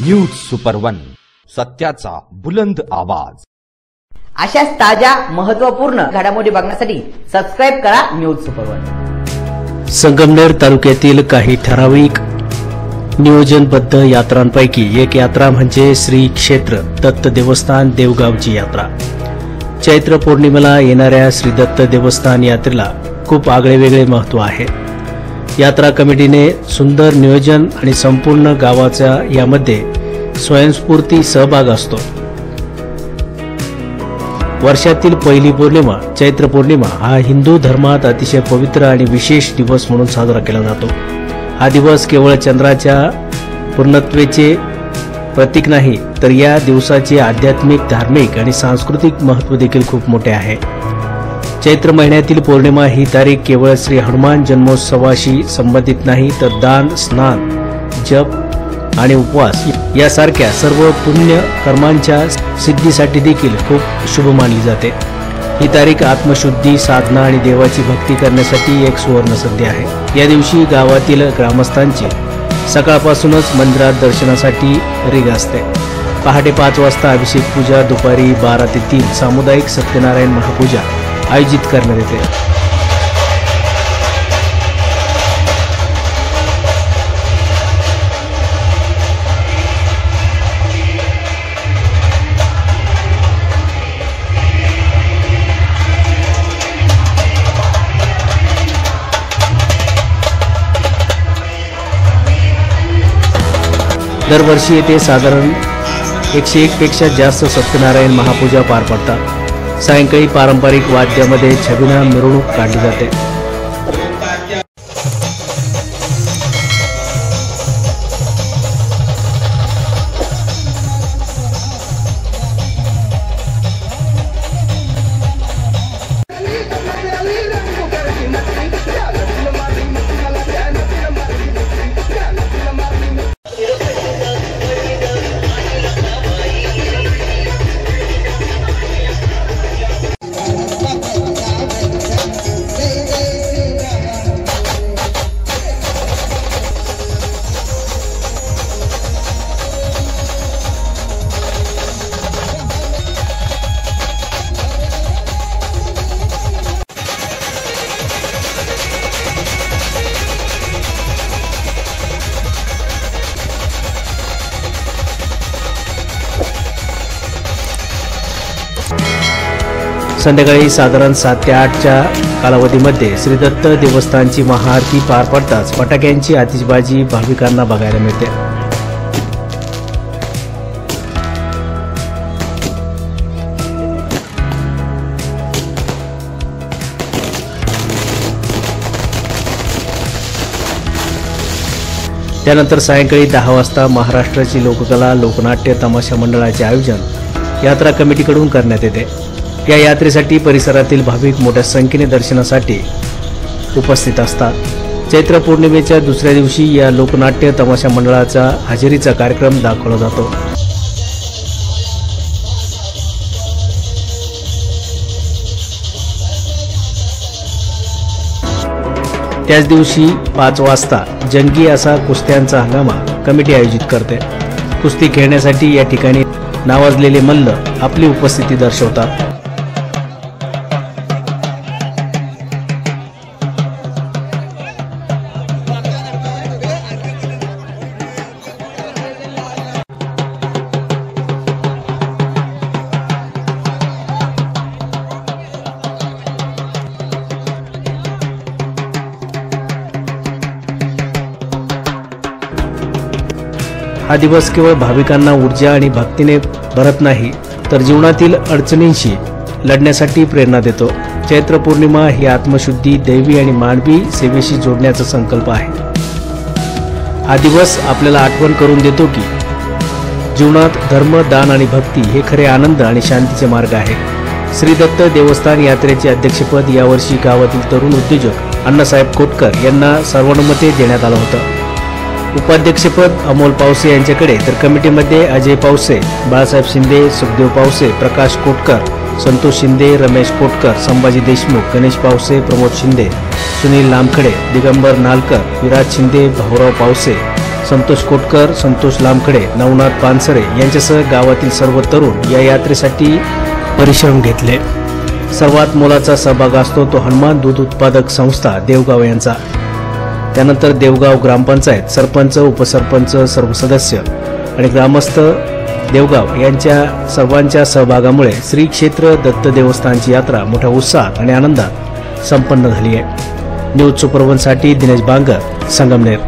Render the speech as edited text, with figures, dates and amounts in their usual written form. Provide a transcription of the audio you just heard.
News super one, सत्याचा बुलंद आवाज। अशाच ताज्या महत्त्वपूर्ण घडामोडी बघण्यासाठी सबस्क्राइब करा न्यूज सुपर वन। संगमनेर तालुक्यातील काही ठराविक नियोजनबद्ध यात्रांपैकी एक यात्रा म्हणजे श्री क्षेत्र दत्त देवस्थान देवगावची यात्रा। चैत्र पौर्णिमेला येणाऱ्या श्री दत्त देवस्थान यात्रेला खूप आगळेवेगळे महत्त्व आहे। यात्रा कमिटीने सुंदर नियोजन आणि संपूर्ण गावाचा यामध्ये स्वयंस्फूर्ती सहभाग असतो। वर्षातील पहिली पौर्णिमा चैत्र पौर्णिमा हा हिंदू धर्मात अतिशय पवित्र आणि विशेष दिवस म्हणून साजरा केला जातो। हा दिवस केवळ चंद्राच्या पूर्णत्वेचे प्रतीक नाही, तर या दिवसाचे आध्यात्मिक, धार्मिक आणि सांस्कृतिक महत्त्व देखील खूप मोठे आहे। चैत्र महिन्यातील पौर्णिमा ही तारीख केवळ श्री हनुमान जन्मोत्सवाशी संबंधित नाही, तर दान, स्नान, जप आणि उपवास यासारख्या सर्व पुण्य कर्मांच्या सिद्धीसाठी देखील खूप शुभ मानली जाते। ही तारीख आत्मशुद्धी, साधना आणि देवाची भक्ती करण्यासाठी एक सुवर्ण संधी आहे। या दिवशी गावातील ग्रामस्थांची सकाळपासूनच मंदिरात दर्शनासाठी रीघ असते। पहाटे 5 वाजता अभिषेक पूजा, दुपारी 12 ते 3 सामुदायिक सत्यनारायण महापूजा आयोजित करण्यात येते। दरवर्षी येथे साधारण 101 पेक्षा जास्त सत्यनारायण महापूजा पार पडतात। सायंकाळी पारंपरिक वाद्यामध्ये छबिना मिरवणूक काढली जाते। संध्याकाळी साधारण 7 ते 8च्या कालावधीमध्ये श्री दत्त देवस्थानची महाआरती पार पडताच फटाक्यांची आतिषबाजी भाविकांना बघायला मिळते। त्यानंतर सायंकाळी 10 वाजता महाराष्ट्राची लोककला लोकनाट्य तमाशा मंडळाचे आयोजन यात्रा कमिटीकडून करण्यात येते। या यात्रेसाठी परिसरातील भाविक मोठ्या संख्येने दर्शनासाठी उपस्थित असतात। चैत्र पौर्णिमेच्या दुसऱ्या दिवशी या लोकनाट्य तमाशा मंडळाचा हजेरीचा कार्यक्रम दाखवला जातो। त्याच दिवशी 5 वाजता जंगी असा कुस्त्यांचा हंगामा कमिटी आयोजित करते। कुस्ती खेळण्यासाठी या ठिकाणी नावाजलेले मल्ल आपली उपस्थिती दर्शवतात। हा दिवस केवळ भाविकांना ऊर्जा आणि भक्तीने भरत नाही, तर जीवनातील अडचणींशी लढण्यासाठी प्रेरणा देतो। चैत्र पौर्णिमा ही आत्मशुद्धी, दैवी आणि मानवी सेवेशी जोडण्याचा संकल्प आहे। हा दिवस आपल्याला आठवण करून देतो की जीवनात धर्म, दान आणि भक्ती हे खरे आनंद आणि शांतीचे मार्ग आहे। श्री दत्त देवस्थान यात्रेचे अध्यक्षपद यावर्षी गावातील तरुण उद्योजक अण्णासाहेब कोटकर यांना सर्वानुमते देण्यात आलं होतं। उपाध्यक्षपद अमोल पावसे यांच्याकडे, तर कमिटीमध्ये अजय पावसे, बाळासाहेब शिंदे, सुखदेव पावसे, प्रकाश कोटकर, संतोष शिंदे, रमेश कोटकर, संभाजी देशमुख, गणेश पावसे, प्रमोद शिंदे, सुनील लामखडे, दिगंबर नालकर, विराज शिंदे, भाऊराव पावसे, संतोष कोटकर, संतोष लामखडे, नवनाथ पानसरे यांच्यासह गावातील सर्व तरुण या यात्रेसाठी परिश्रम घेतले. सर्वात मोलाचा सहभाग असतो तो हनुमान दूध उत्पादक संस्था देवगाव यांचा. त्यानंतर देवगाव ग्रामपंचायत, सरपंच, उपसरपंच, सर्व सदस्य आणि ग्रामस्थ देवगाव यांच्या सर्वांच्या सहभागामुळे श्री क्षेत्र दत्त देवस्थानची यात्रा मोठ्या उत्साहात आणि आनंदात संपन्न झाली आहे. न्यूज सुपर 1 साठी दिनेश बांगर, संगमनेर.